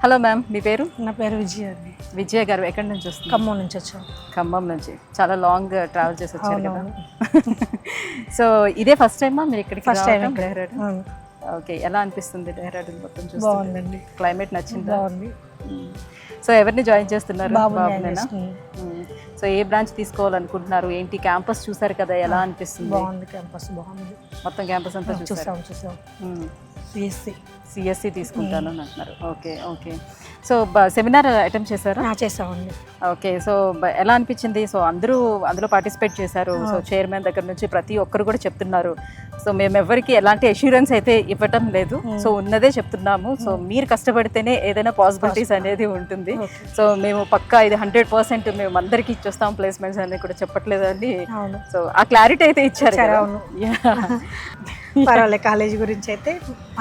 Hello ma'am, మీ పేరు? నా పేరు విజయ అండి. విజయ గారు ఎక్కడి నుంచి వస్తుంది? ఖమ్మం నుంచి వచ్చాం. ఖమ్మం నుంచి చాలా లాంగ్ ట్రావెల్ చేసి వచ్చారు కదా. సో ఇదే ఫస్ట్ టైమా మీరు ఇక్కడికి? First time. డెహ్రాడూన్. ఓకే, ఎలా అనిపిస్తుంది డెహ్రాడూన్ మొత్తం చూస్తే? బాగుందండి, క్లైమేట్ నచ్చిందా? బాగుంది. సో ఎవరిని జాయిన్ చేస్తున్నారు? బాబునేనా? సో ఏ బ్రాంచ్ తీసుకోవాలనుకుంటున్నారు? ఏంటి క్యాంపస్ చూసారు కదా, ఎలా అనిపిస్తుంది? బాగుంది, క్యాంపస్ బాగుంది. మొత్తం క్యాంపస్ అంతా చూసాం. సిఎస్సి తీసుకుంటాను అని అంటున్నారు. Okay okay. So seminar attempt చేశారా? చేసామండి. ఓకే. సో ఎలా అనిపించింది? సో అందరూ అందులో పార్టిసిపేట్ చేశారు. సో చైర్మన్ దగ్గర నుంచి ప్రతి ఒక్కరు కూడా చెప్తున్నారు. సో మేము ఎవరికి ఎలాంటి అష్యూరెన్స్ అయితే ఇవ్వటం లేదు. సో ఉన్నదే చెప్తున్నాము. సో మీరు కష్టపడితేనే ఏదైనా పాసిబిలిటీస్ అనేది ఉంటుంది. సో మేము పక్కా ఇది 100% మేము అందరికీ ఇచ్చేస్తాం ప్లేస్మెంట్స్ అని కూడా చెప్పట్లేదండి. సో ఆ క్లారిటీ అయితే ఇచ్చారు. పర్వాలేదు, కాలేజ్ గురించి అయితే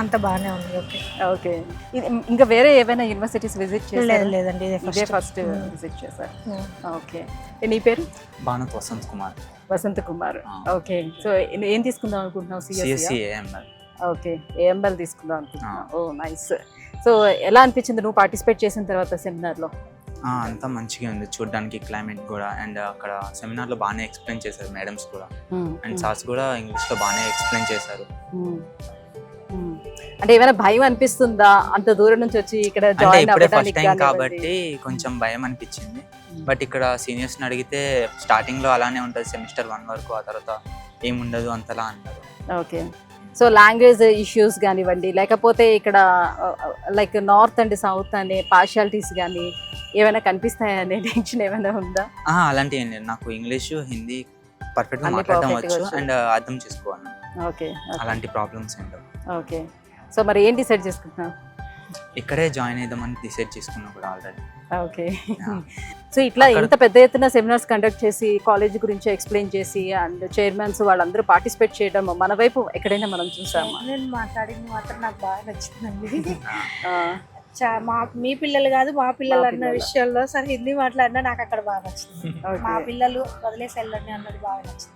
అంత బాగానే ఉంది. Okay okay. ఇది ఇంకా వేరే ఏమైనా యూనివర్సిటీస్ విజిట్ చేశారు? లేదండి, ఇదే ఫస్ట్ విజిట్ చేశారు. ఓకే. నీ పేరు? భానుత్ వసంత్ కుమార్. వసంత్ కుమార్. ఓకే. సో ఏం తీసుకుందాం అనుకుంటున్నావు? CSC AML. ఓకే, ఏఎంఎల్ తీసుకుందాం అనుకుంటున్నావు. ఓ నైస్. సో ఎలా అనిపించింది నువ్వు పార్టిసిపేట్ చేసిన తర్వాత సెమినార్లో? అంతా మంచిగా ఉంది చూడడానికి, క్లైమేట్ కూడా. అండ్ అక్కడ సెమినార్లో బాగానే ఎక్స్ప్లెయిన్ చేశారు మేడమ్స్ కూడా. అండ్ సార్స్ కూడా ఇంగ్లీష్లో బాగానే ఎక్స్ప్లెయిన్ చేశారు. అంటే ఏమైనా భయం అనిపిస్తుందా అంత దూరం నుంచి వచ్చి ఇక్కడ అంటే జాయిన్ ఇప్పుడే ఫస్ట్ అవ్వడానికి? టైం కాబట్టి కొంచెం భయం అనిపించింది. బట్ ఇక్కడ సీనియర్స్ని అడిగితే స్టార్టింగ్లో అలానే ఉంటుంది సెమిస్టర్ 1 వరకు, ఆ తర్వాత ఏముండదు అంతలా అన్నారు. ఓకే. సో లాంగ్వేజ్ ఇష్యూస్ కానివ్వండి, లేకపోతే ఇక్కడ లైక్ నార్త్ అండ్ సౌత్ అనే పార్షియాలిటీస్ కానీ ఏమైనా కనిపిస్తాయా అనే టెన్షన్ ఏమైనా ఉందా? అలాంటి ఏం లేదు. నాకు ఇంగ్లీషు, హిందీ పర్ఫెక్ట్గా మాట్లాడడం వచ్చు అండ్ అర్థం చేసుకోవాలి. ఓకే. అలాంటి ప్రాబ్లమ్స్ ఏంటో. ఓకే. సో మరి ఏం డిసైడ్ చేసుకుంటున్నావు? ఇక్కడే జాయిన్ అయిద్దామని డిసైడ్ చేసుకున్నా కూడా ఆల్రెడీ. ఓకే. సో ఇట్లా ఇంత పెద్ద ఎత్తున సెమినార్స్ కండక్ట్ చేసి కాలేజ్ గురించి ఎక్స్ప్లెయిన్ చేసి అండ్ చైర్మన్స్ వాళ్ళందరూ పార్టిసిపేట్ చేయడం మన వైపు ఎక్కడైనా మనం చూసామా? నేను మాట్లాడింది మాత్రం నాకు బాగా నచ్చిందండి. మీ పిల్లలు కాదు మా పిల్లలు అన్న విషయంలో సరే హిందీ మాట్లాడినా నాకు అక్కడ బాగా నచ్చింది. మా పిల్లలు వదిలేసి వెళ్ళండి అన్నది బాగా నచ్చింది.